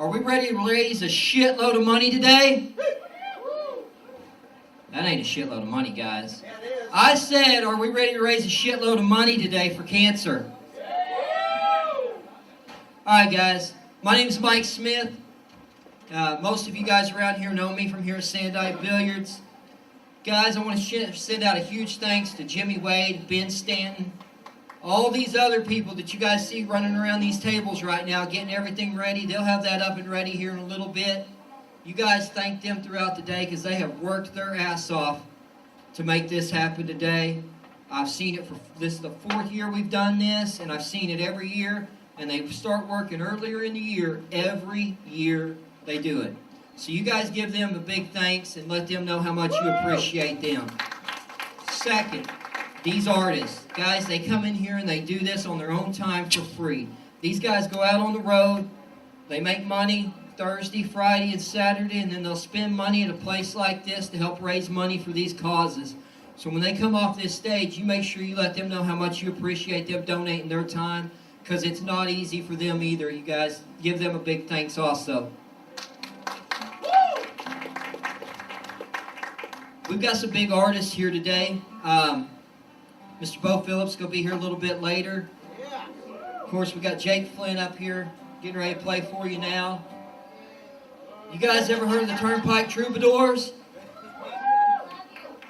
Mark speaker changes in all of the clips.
Speaker 1: Are we ready to raise a shitload of money today? That ain't a shitload of money, guys. I said, are we ready to raise a shitload of money today for cancer? Alright, guys. My name's Mike Smith. Most of you guys around here know me from here at Sandite Billiards. Guys, I want to send out a huge thanks to Jimmy Wade, Ben Stanton, all these other people that you guys see running around these tables right now, getting everything ready. They'll have that up and ready here in a little bit. You guys thank them throughout the day because they have worked their ass off to make this happen today. I've seen it this is the 4th year we've done this, and I've seen it every year. And they start working earlier in the year. Every year they do it. So you guys give them a big thanks and let them know how much you appreciate them. Second, these artists. Guys, they come in here and they do this on their own time for free. These guys go out on the road. They make money Thursday, Friday, and Saturday, and then they'll spend money at a place like this to help raise money for these causes. So when they come off this stage, you make sure you let them know how much you appreciate them donating their time, because it's not easy for them either. You guys give them a big thanks also. We've got some big artists here today. Mr. Bo Phillips going to be here a little bit later. Of course, we got Jake Flint up here getting ready to play for you now. You guys ever heard of the Turnpike Troubadours?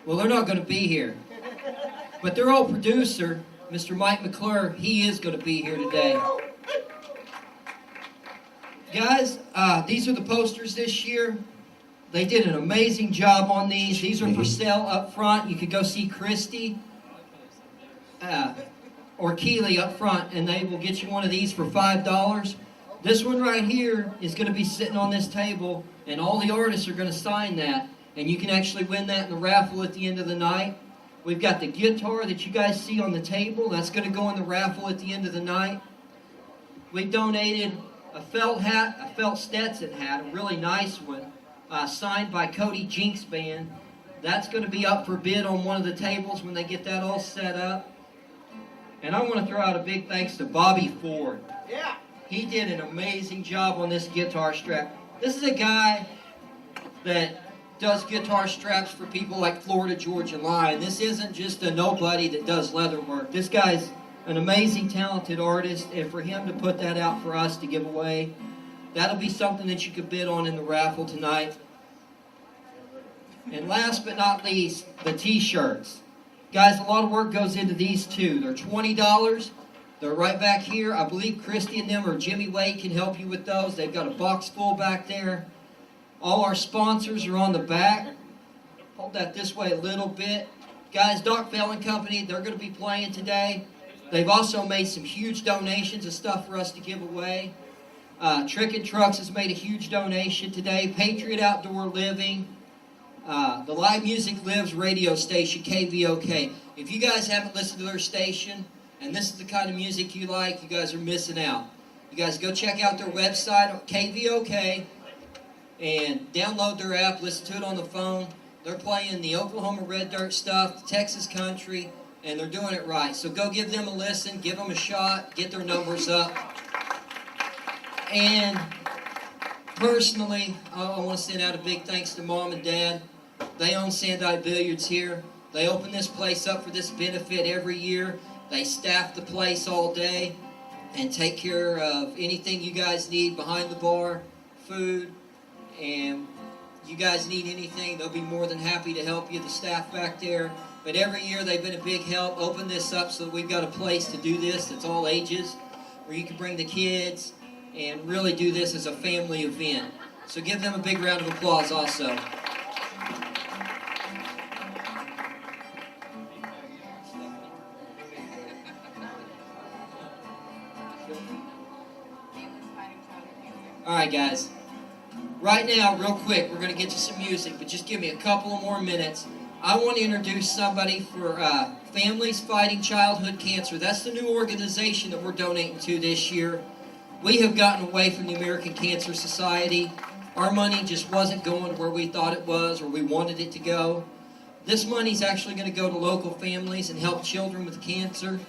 Speaker 1: Well, they're not going to be here. But their old producer, Mr. Mike McClure, he is going to be here today. Guys, these are the posters this year. They did an amazing job on these. These are for sale up front. You could go see Christy or Keeley up front, and they will get you one of these for $5. This one right here is going to be sitting on this table, and all the artists are going to sign that. And you can actually win that in the raffle at the end of the night. We've got the guitar that you guys see on the table. That's going to go in the raffle at the end of the night. We donated a felt hat, a felt Stetson hat, a really nice one, signed by Cody Jinks Band. That's going to be up for bid on one of the tables when they get that all set up. And I want to throw out a big thanks to Bobby Ford. Yeah. He did an amazing job on this guitar strap. This is a guy that does guitar straps for people like Florida Georgia Line. This isn't just a nobody that does leather work. This guy's an amazing, talented artist, and for him to put that out for us to give away, that'll be something that you could bid on in the raffle tonight. And last but not least, the t-shirts. Guys, a lot of work goes into these too. They're $20. They're right back here. I believe Christy and them or Jimmy Wade can help you with those. They've got a box full back there. All our sponsors are on the back. Hold that this way a little bit. Guys, Doc Bell and Company, they're going to be playing today. They've also made some huge donations of stuff for us to give away. Trick and Trucks has made a huge donation today. Patriot Outdoor Living. The Live Music Lives radio station, KVOK. If you guys haven't listened to their station, and this is the kind of music you like, you guys are missing out. You guys go check out their website, KVOK, and download their app, listen to it on the phone. They're playing the Oklahoma Red Dirt stuff, the Texas country, and they're doing it right. So go give them a listen, give them a shot, get their numbers up. And personally, I want to send out a big thanks to Mom and Dad. They own Sandite Billiards here. They open this place up for this benefit every year. They staff the place all day and take care of anything you guys need behind the bar, food, and you guys need anything, they'll be more than happy to help you, the staff back there. But every year they've been a big help. Open this up so that we've got a place to do this that's all ages, where you can bring the kids and really do this as a family event. So give them a big round of applause also. Alright guys, right now, real quick, we're going to get to some music, but just give me a couple of more minutes. I want to introduce somebody for Families Fighting Childhood Cancer. That's the new organization that we're donating to this year. We have gotten away from the American Cancer Society. Our money just wasn't going where we thought it was or we wanted it to go. This money is actually going to go to local families and help children with cancer.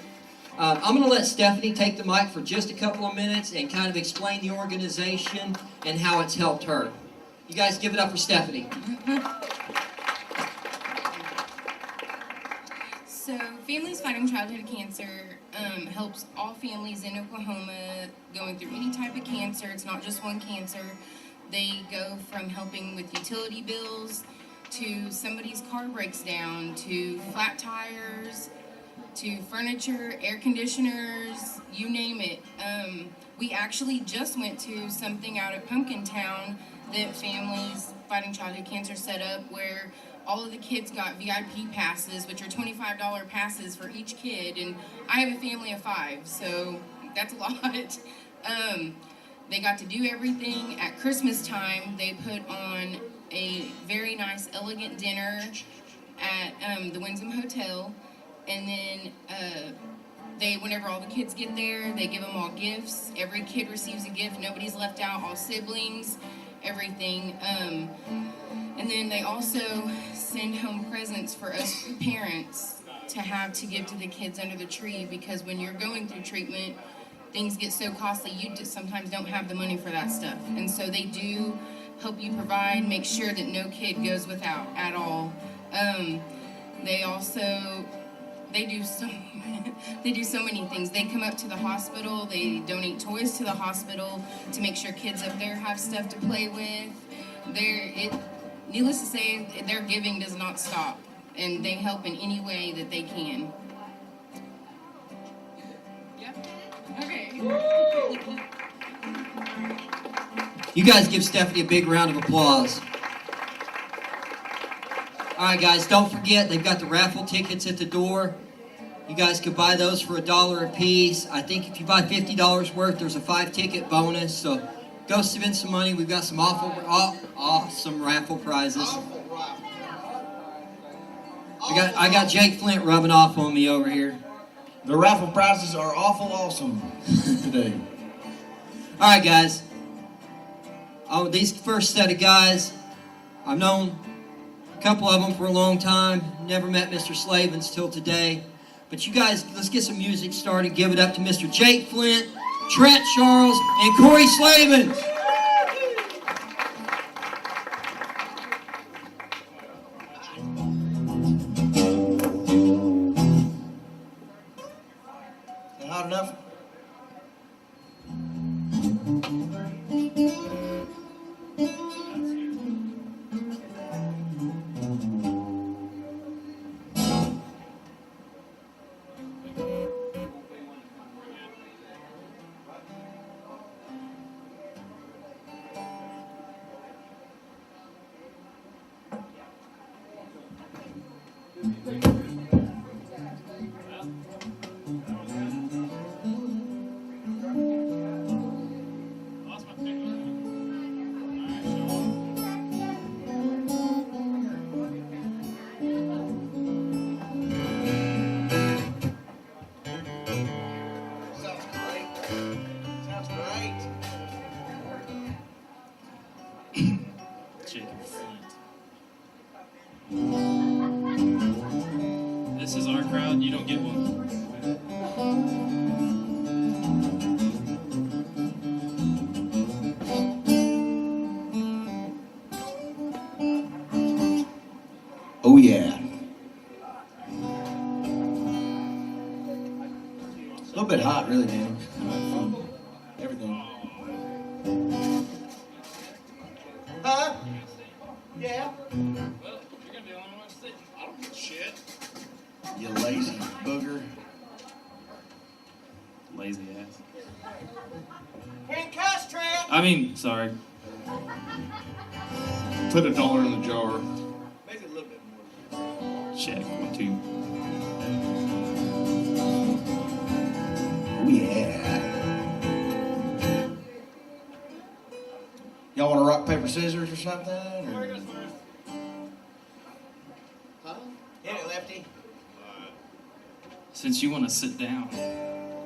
Speaker 1: I'm going to let Stephanie take the mic for just a couple of minutes and kind of explain the organization and how it's helped her. You guys give it up for Stephanie.
Speaker 2: So, Families Fighting Childhood Cancer helps all families in Oklahoma going through any type of cancer. It's not just one cancer. They go from helping with utility bills to somebody's car breaks down to flat tires to furniture, air conditioners, you name it. We actually just went to something out at Pumpkin Town that Families Fighting Childhood Cancer set up where all of the kids got VIP passes, which are $25 passes for each kid, and I have a family of 5, so that's a lot. They got to do everything. At Christmas time, they put on a very nice, elegant dinner at the Winsome Hotel, and then whenever all the kids get there, they give them all gifts. Every kid receives a gift. Nobody's left out. All siblings, everything. And then they also send home presents for us parents to have to give to the kids under the tree, because when you're going through treatment, things get so costly, you just sometimes don't have the money for that stuff. And so they do help you provide, make sure that no kid goes without at all. They do so many things. They come up to the hospital, they donate toys to the hospital to make sure kids up there have stuff to play with. Needless to say, their giving does not stop, and they help in any way that they can. Yeah? Okay.
Speaker 1: You guys give Stephanie a big round of applause. All right, guys, don't forget, they've got the raffle tickets at the door. You guys could buy those for $1 a piece. I think if you buy $50 worth, there's a 5-ticket bonus. So go spend some money. We've got some awesome raffle prizes. I got Jake Flint rubbing off on me over here.
Speaker 3: The raffle prizes are awful awesome today.
Speaker 1: All right, guys. These first set of guys, I've known a couple of them for a long time. Never met Mr. Slavens till today. But you guys, let's get some music started. Give it up to Mr. Jake Flint, Trett Charles, and Corey Slavens.
Speaker 3: Not enough?
Speaker 4: This is our crowd, you don't get one.
Speaker 3: Oh yeah. A little bit hot, really, man. From everything. Huh? Yeah.
Speaker 4: Well, you're gonna be the only one to sit. I don't give a shit.
Speaker 3: You lazy booger.
Speaker 4: Lazy ass.
Speaker 3: Can't cuss, Trent.
Speaker 4: Sorry. Put $1 in the jar.
Speaker 3: Make it a little bit more.
Speaker 4: Check, 1, 2.
Speaker 3: Oh yeah. Y'all want to rock, paper, scissors or something? Or? Huh? Hit it, lefty.
Speaker 4: Since you want to sit down,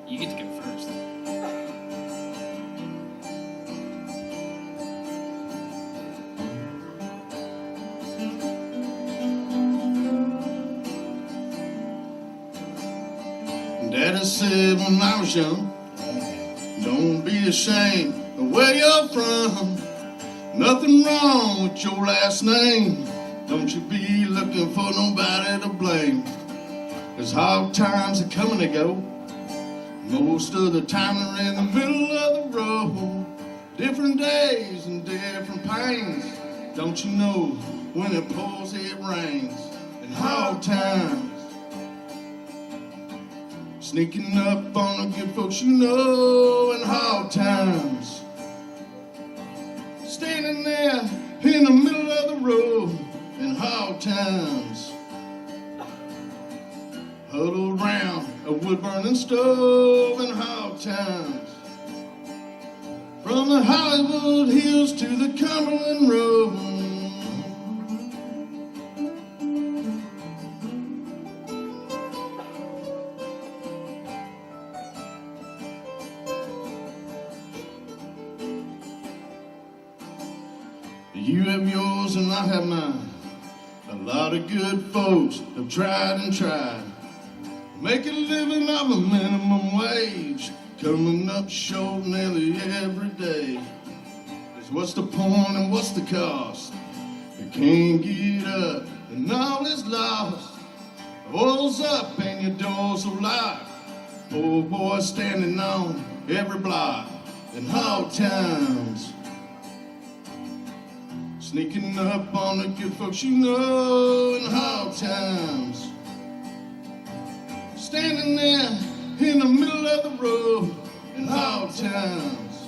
Speaker 4: you get to go first.
Speaker 5: Daddy said when I was young, don't be ashamed of where you're from. Nothing wrong with your last name. Don't you be looking for nobody to blame. 'Cause hard times are coming and go. Most of the time they're in the middle of the road. Different days and different pains. Don't you know when it pours it rains. In hard times. Sneaking up on the good folks you know in hard times. Standing there in the middle of the road in hard times. Huddled round a wood-burning stove in hard times. From the Hollywood Hills to the Cumberland Road. You have yours and I have mine. A lot of good folks have tried and tried. Make a living off a minimum wage. Coming up short nearly every day. 'Cause what's the point and what's the cost? You can't get up and all is lost. Oil's up and your doors are locked. Poor boy standing on every block in hard times. Sneaking up on the good folks you know in hard times. Standing there in the middle of the road in hard times.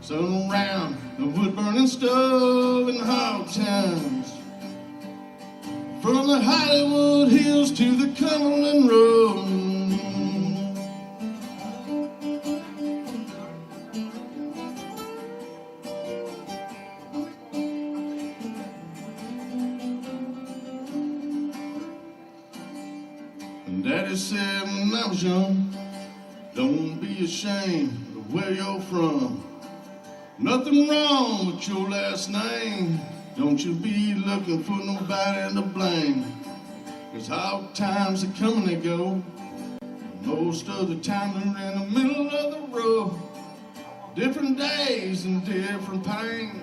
Speaker 5: Sun around the wood-burning stove in hard times. From the Hollywood Hills to the Cumberland Road. Daddy said when I was young, don't be ashamed of where you're from. Nothing wrong with your last name. Don't you be looking for nobody to blame. 'Cause hard times are coming and go. Most of the time they're in the middle of the road. Different days and different pains.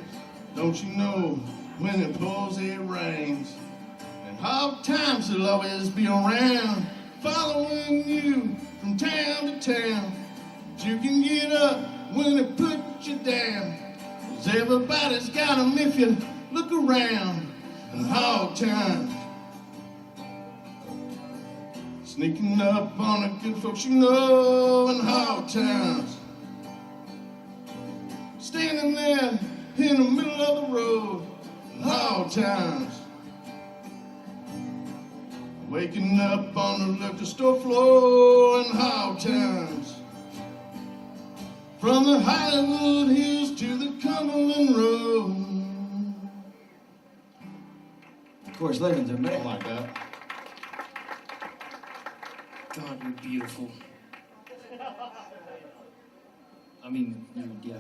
Speaker 5: Don't you know when it pours it rains. And hard times will always be around. Following you from town to town. But you can get up when it puts you down. 'Cause everybody's got 'em if you look around in hard times. Sneaking up on the good folks you know in hard times. Standing there in the middle of the road in hard times. Waking up on the liquor store floor in hard times. From the Hollywood Hills to the Cumberland Road.
Speaker 3: Of course, Slavens are
Speaker 4: I
Speaker 3: mad.
Speaker 4: like that. God, you're beautiful. I mean, yeah.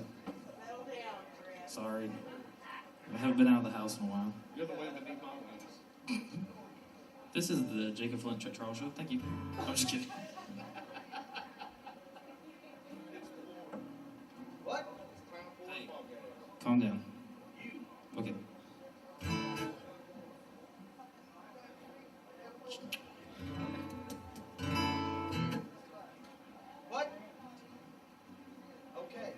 Speaker 4: Sorry. I haven't been out of the house in a while.
Speaker 5: You're the way that deep wings.
Speaker 4: This is the Jacob Flint Trett Charles Show. Thank you. I'm just kidding.
Speaker 5: What?
Speaker 4: Hey, calm down. Okay.
Speaker 5: What? Okay.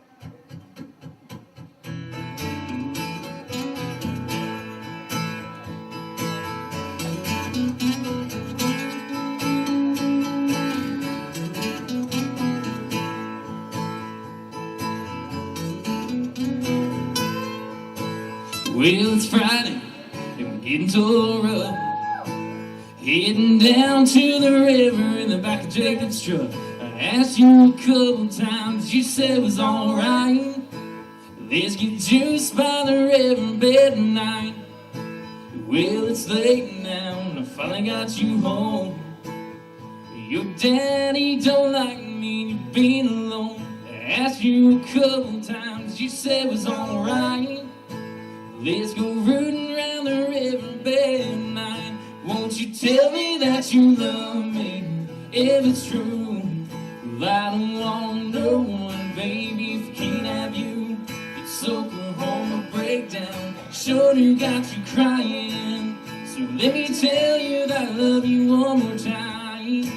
Speaker 4: Well, it's Friday, and we're getting tore up. Heading down to the river in the back of Jacob's truck. I asked you a couple times, you said it was alright. Let's get juiced by the river bed tonight. Well, it's late now, and I finally got you home. Your daddy don't like me being alone. I asked you a couple times, you said it was alright. Let's go rooting around the river bed tonight. Won't you tell me that you love me? if it's true. Well, I don't want no one, baby, if I can't have you. It's Oklahoma breakdown, sure do got you crying. So let me tell you that I love you one more time.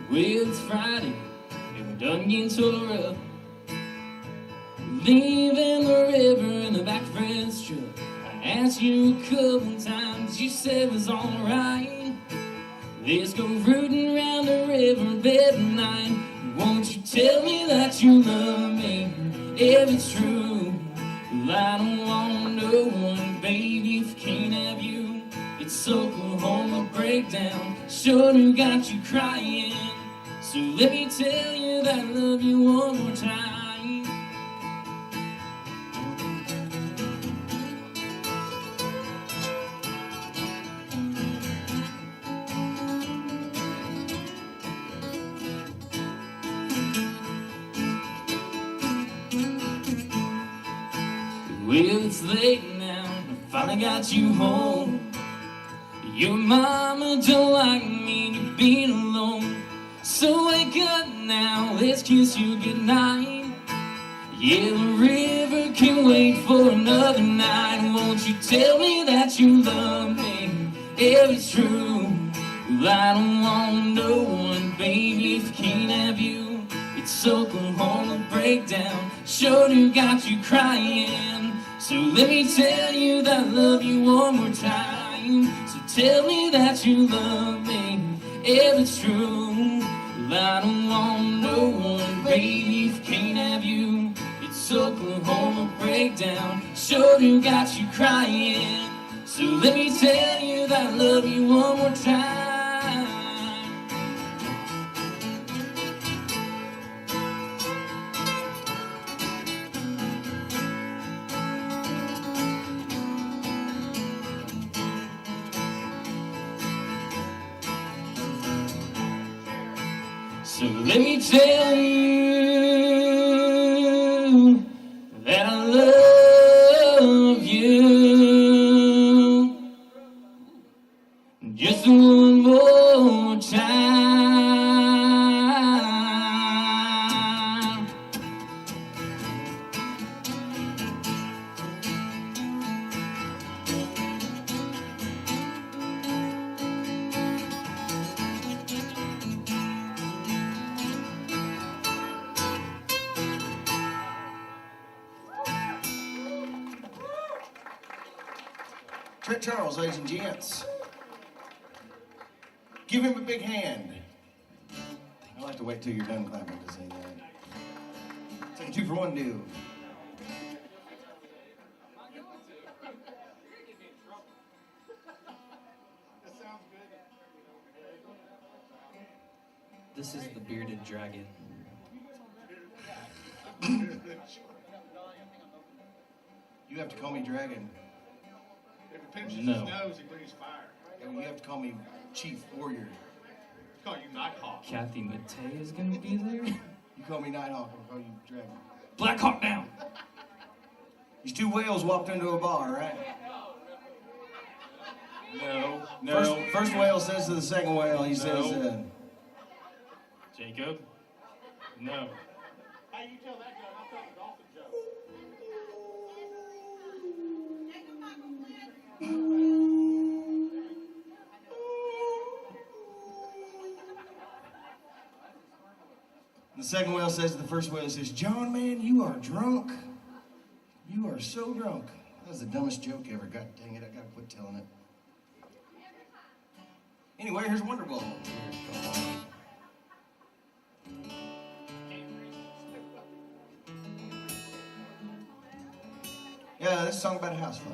Speaker 4: Well, it's Friday, and we're done getting tore up. Leaving the river in the back of Fred's truck. I asked you a couple times, you said it was alright. Let's go rooting around the river bed tonight. Won't you tell me that you love me, if it's true? Well, I don't want no one, baby, if I can't have you. It's Oklahoma breakdown, sure do got you crying. So let me tell you that I love you one more time. Well, it's late now, I finally got you home. Your mama don't like me to be alone. So wake up now, let's kiss you goodnight. Yeah, the river can wait for another night. Won't you tell me that you love me, if it's true? Well, I don't want no one, baby, if I can't have you. It's Oklahoma breakdown, sure do got you crying. So let me tell you that I love you one more time. So tell me that you love me, if it's true. Well, I don't want no one, baby, if I can't have you. It's Oklahoma breakdown, sure do got you crying. So let me tell you that I love you one more time. So let me tell you that I love you just one more time.
Speaker 3: Trett Charles, ladies and gents. Give him a big hand. I like to wait till you're done clapping to say that. It's like a 2-for-1 deal.
Speaker 6: This is the bearded dragon.
Speaker 3: You have to call me Dragon.
Speaker 5: If he pinches
Speaker 4: No.
Speaker 5: his nose, he breathes fire.
Speaker 3: And you have to call me Chief Warrior.
Speaker 5: Let's call you Nighthawk.
Speaker 4: Kathy Matei is gonna be there.
Speaker 3: You call me Nighthawk, I'll call you Dragon.
Speaker 4: Black Hawk down.
Speaker 3: These two whales walked into a bar, right?
Speaker 5: No.
Speaker 3: First whale says to the second whale, he says,
Speaker 4: Jacob. No.
Speaker 5: How you tell that guy? I'll tell the dolphin joke.
Speaker 3: The second whale says to the first whale, he says, John, man, you are drunk. You are so drunk. That was the dumbest joke ever. God dang it, I gotta quit telling it. Anyway, here's Wonderball. Yeah, this is a song about a house fire.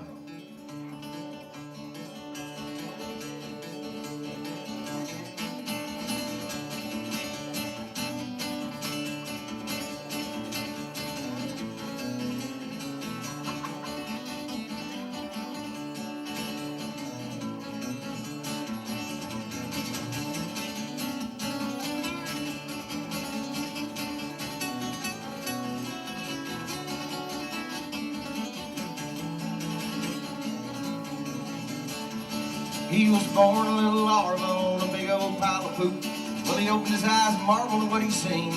Speaker 3: He was born a little larva on a big old pile of poop. Well, he opened his eyes and marveled at what he seen.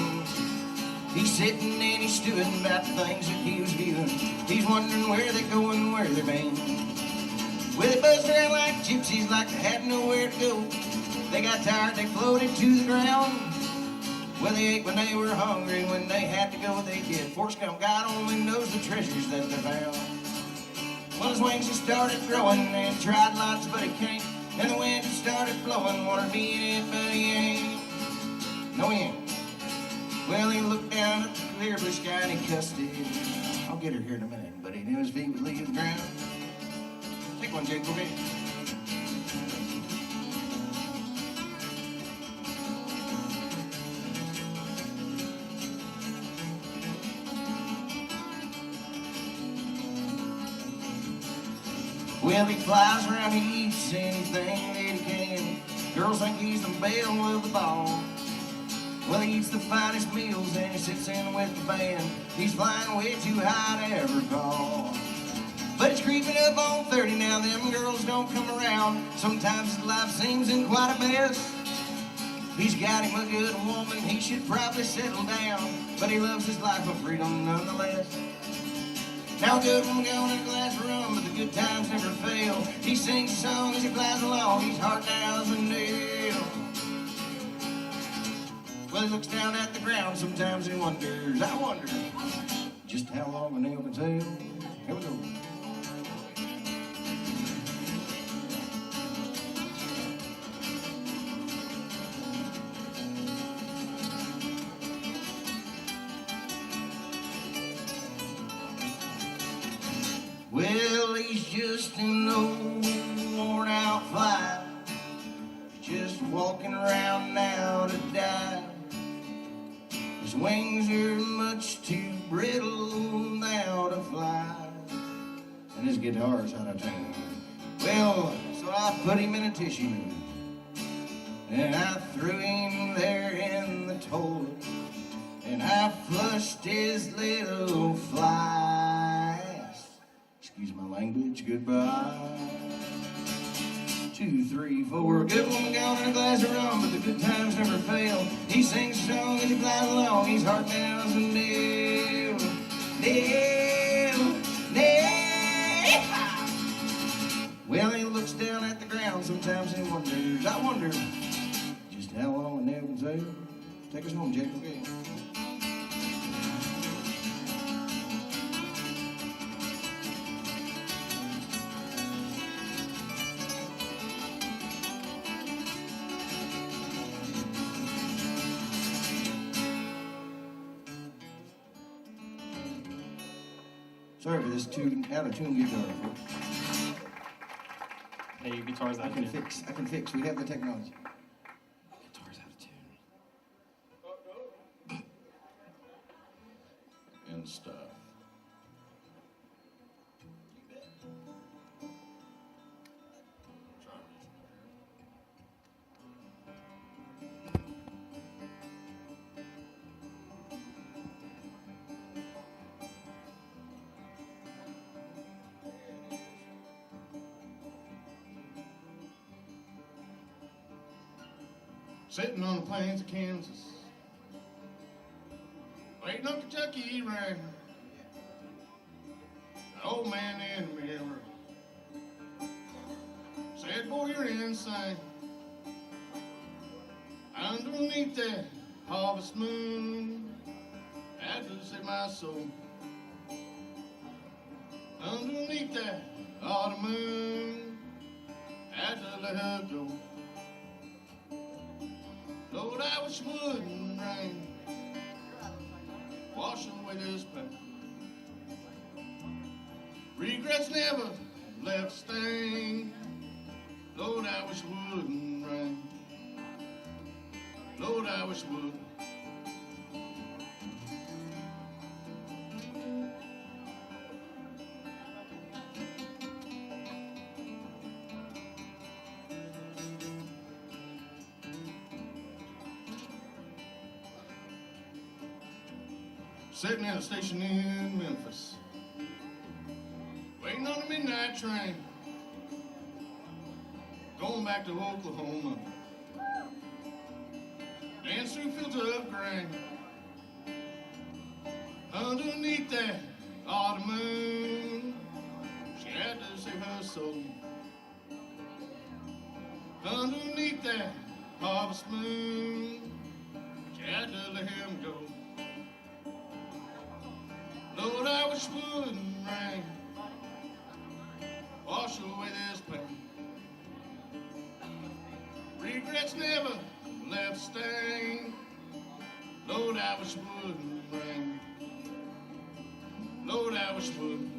Speaker 3: He's sitting and he's stewing about the things that he was viewing. He's wondering where they're going, where they're been. Well, they buzzed around like gypsies, like they had nowhere to go. They got tired, they floated to the ground. Well, they ate when they were hungry, when they had to go, they did. Poor scum, God only knows the treasures that they found. Well, his wings just started growing, and he tried lots, but he can't. And the wind just started blowing, wanted to be in it, but he ain't. No, he ain't. Well, he looked down at the clear blue sky and he cussed it. I'll get her here in a minute, but he knew his feet would leave the ground. Take one, Jake, okay? Well, he flies around, he eats anything that he can. Girls think he's the belle of the ball. Well, he eats the finest meals and he sits in with the band. He's flying way too high to ever call. But it's creeping up on 30 now, them girls don't come around. Sometimes his life seems in quite a mess. He's got him a good woman, he should probably settle down. But he loves his life of freedom nonetheless. Now a good one going in a glass of rum, but the good times never fail. He sings a song as he flies along, he's hard now as a nail. Well, he looks down at the ground, sometimes he wonders, I wonder, just how long a nail can sail. Here we go. Well, he's just an old, worn-out fly, just walking around now to die. His wings are much too brittle now to fly, and his guitar's out of tune. Well, so I put him in a tissue, and I threw him there in the toilet, and I flushed his little flies. Excuse my language, goodbye. 2, 3, 4. Good woman gone in a glass of rum, but the good times never fail. He sings a song as he flies along. He's hard now as a nail. Nail, nail. Well, he looks down at the ground. Sometimes he wonders, I wonder, just how long a nail can sail. Take us home, Jake, okay? Sorry for this out of tune guitar.
Speaker 6: Hey, your guitar's out of tune.
Speaker 3: I can fix. We have the technology.
Speaker 6: Guitar's out of tune.
Speaker 5: And stuff. Sitting on the plains of Kansas, waiting on Kentucky rain. An old man in the mirror said, "Boy, you're insane." Underneath that harvest moon, I just see my soul. Underneath that autumn moon, I just let her go. Lord, I wish it wouldn't rain, wash away this pain. Regrets never left a stain. Lord, I wish it wouldn't rain. Lord, I wish it would. Sitting at a station in Memphis, waiting on the midnight train. going back to Oklahoma. Dance through fields of grain. Underneath that autumn moon, she had to save her soul. Underneath that harvest moon, she had to let him go. Lord, I wish it wouldn't rain, wash away this pain. Regrets never left a stain. Lord, I wish it wouldn't rain. Lord, I wish it would.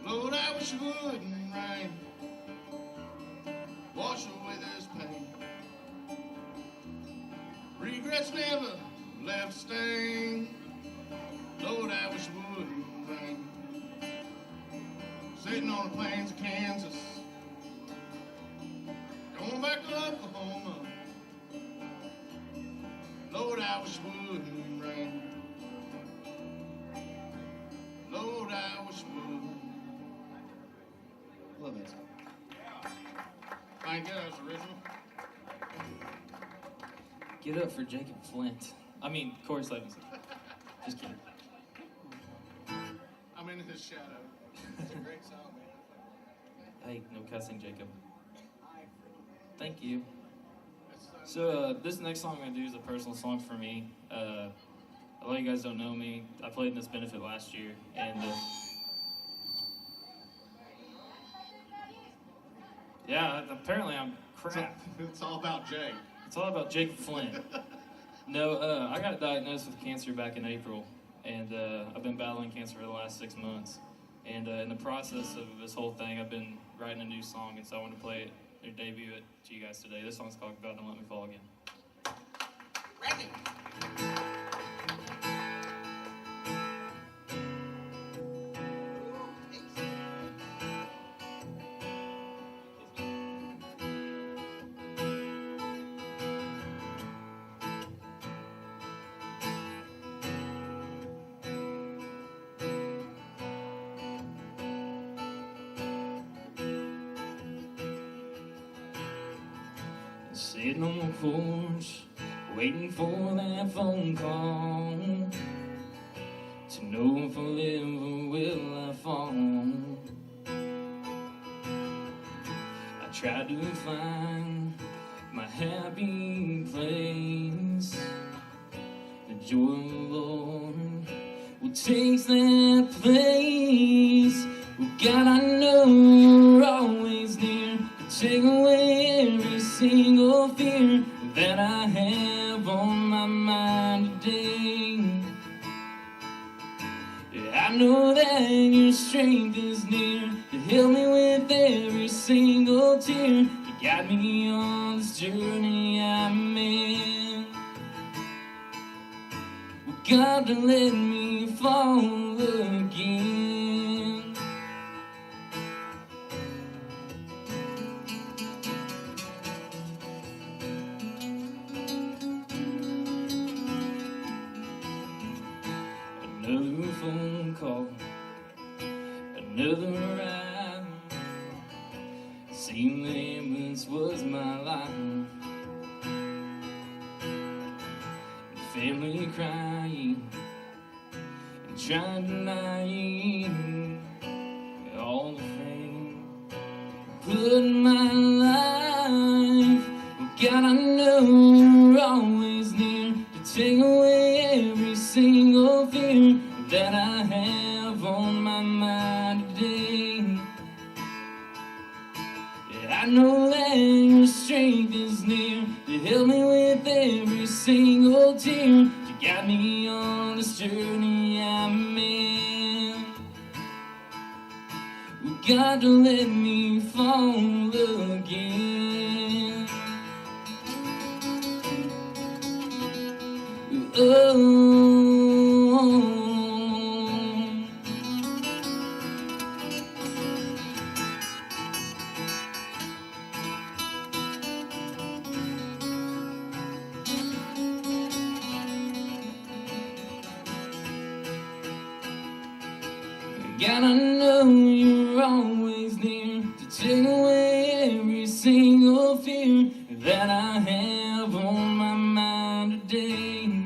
Speaker 5: Lord, I wish it wouldn't rain, wash away this pain. Regrets never left a stain. Lord, I wish it wouldn't rain. Sitting on the plains of Kansas, going back to Oklahoma. Lord, I wish it wouldn't rain. Lord, I wish it would.
Speaker 1: Love it.
Speaker 5: Thank you, that was original.
Speaker 4: Get up for Jacob Flint. I mean, Corey Slavens. Just kidding.
Speaker 5: I'm in his shadow. It's a great song, man.
Speaker 4: Hey, no cussing, Jacob. Thank you. So this next song I'm going to do is a personal song for me. A lot of you guys don't know me. I played in this benefit last year, and yeah, apparently I'm crap.
Speaker 5: It's all about Jay.
Speaker 4: It's all about Jacob Flint. No, I got diagnosed with cancer back in April, and I've been battling cancer for the last 6 months. And in the process of this whole thing, I've been writing a new song, and so I want to play it or debut it to you guys today. This song's called God Don't Let Me Fall Again.
Speaker 3: Ready?
Speaker 4: Sitting on the porch, waiting for that phone call to know if I live or will I fall. I tried to find my happy place. The joy of the Lord will take that place. Well, God, I know you're always near to take away every single fear that I have on my mind today. Yeah, I know that your strength is near to help me with every single tear, to guide me on this journey I'm in. Well, God, don't let me fall again. Another phone call, another ride. Seemed the ambulance was my life. Family crying and trying to deny all the fame put in my life. Well, God, I know you're always near to take away every single fear that I have on my mind today. Yeah, I know that your strength is near to help me with every single tear, to guide me on this journey I'm in. Well, God, don't let me fall again. Oh. God, I know you're always near to take away every single fear that I have on my mind today.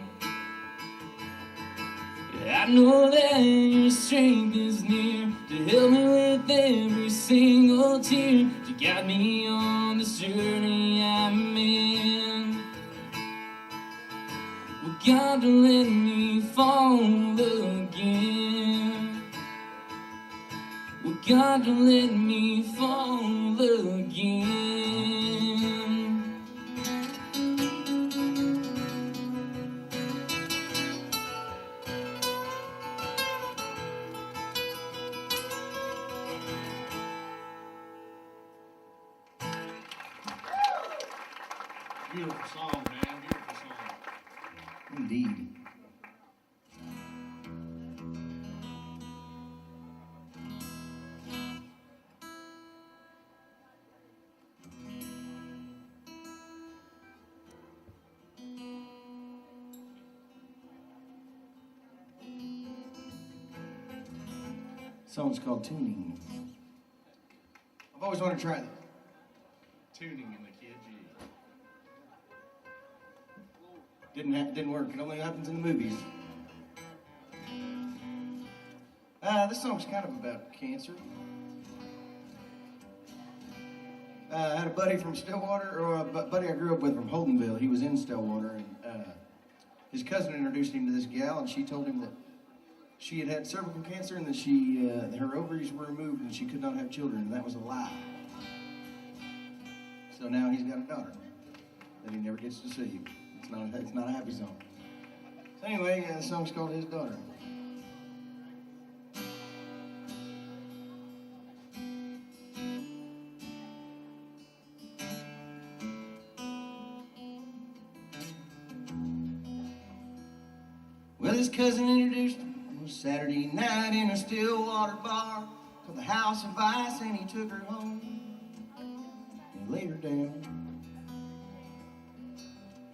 Speaker 4: I know that your strength is near to help me with every single tear, to guide me on this journey I'm in. Well, God, don't let me fall again. Well, God, don't let me fall again.
Speaker 5: Beautiful song, man. Beautiful song.
Speaker 3: Indeed. Song's called Tuning. I've always wanted to try that.
Speaker 5: Tuning in the key of G.
Speaker 3: Didn't work. It only happens in the movies. This song's kind of about cancer. I had a buddy from Stillwater, or a buddy I grew up with from Holdenville. He was in Stillwater, and his cousin introduced him to this gal, and she told him that she had had cervical cancer and that her ovaries were removed and she could not have children, and that was a lie. So now he's got a daughter that he never gets to see. It's not a happy song. So anyway, the song's called His Daughter. Well, his cousin introduced him. It was Saturday night in a Stillwater bar called the House of Ice, and he took her home and laid her down.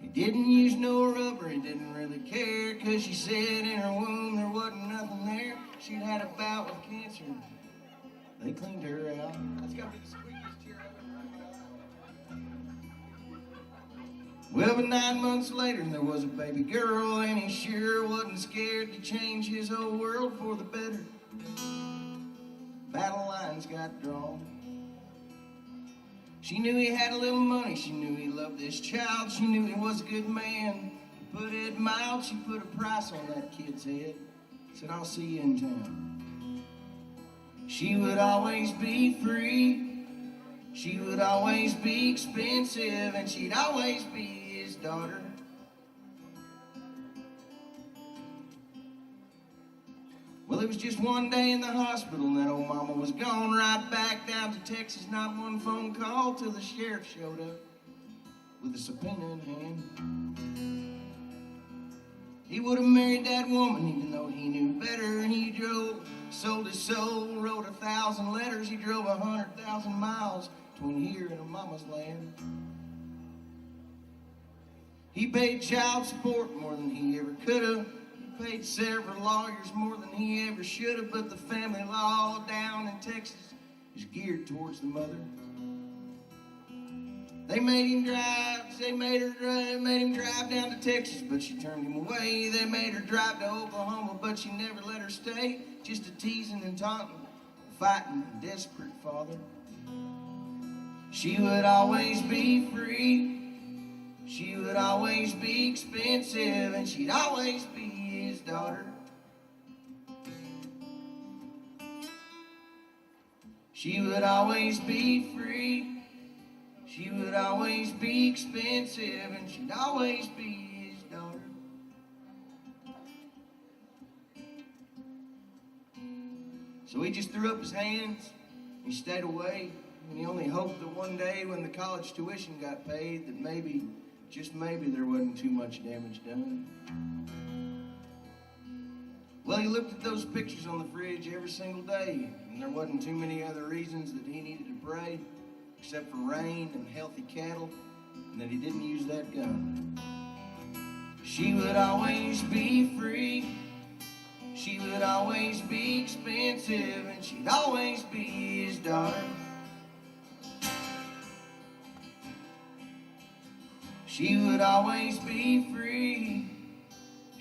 Speaker 3: He didn't use no rubber, he didn't really care, 'cause she said in her womb there wasn't nothing there. She'd had a bout with cancer. They cleaned her out. That's gotta be the squeakiest chair I've ever heard. Well, but 9 months later there was a baby girl, and he sure wasn't scared to change his whole world for the better. Battle lines got drawn. She knew he had a little money, she knew he loved this child, she knew he was a good man. To put it mild, she put a price on that kid's head. Said, I'll see you in town. She would always be free, she would always be expensive, and she'd always be his daughter. Well, it was just one day in the hospital, and that old mama was gone right back down to Texas. Not one phone call till the sheriff showed up with a subpoena in hand. He would have married that woman even though he knew better. And he sold his soul, wrote 1,000 letters. He drove 100,000 miles between here and a mama's land. He paid child support more than he ever could have. He paid several lawyers more than he ever should have. But the family law down in Texas is geared towards the mother. They made him drive. They made him drive down to Texas, but she turned him away. They made her drive to Oklahoma, but she never let her stay. Just a teasing and taunting, fighting, desperate father. She would always be free. She would always be expensive, and she'd always be his daughter. She would always be free. She would always be expensive, and she'd always be his daughter. So he just threw up his hands, he stayed away, and he only hoped that one day when the college tuition got paid that maybe, just maybe, there wasn't too much damage done. Well, he looked at those pictures on the fridge every single day, and there wasn't too many other reasons that he needed to pray, except for rain and healthy cattle, and that he didn't use that gun. She would always be free. She would always be expensive, and she'd always be his daughter. She would always be free.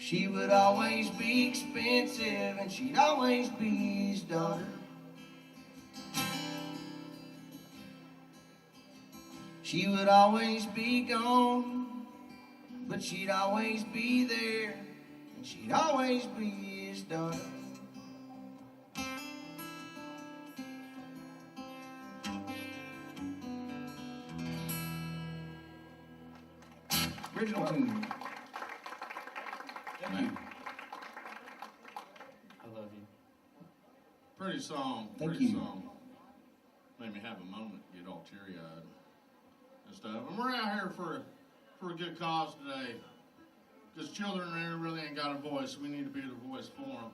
Speaker 3: She would always be expensive, and she'd always be his daughter. She would always be gone, but she'd always be there, and she'd always be his daughter. Original tune. Thank you.
Speaker 6: I love you.
Speaker 5: Pretty song.
Speaker 3: Thank
Speaker 5: Pretty
Speaker 3: you.
Speaker 5: song. Made me have a moment, get all teary-eyed and stuff. And we're out here for a good cause today. Because children really ain't got a voice. We need to be the voice for them.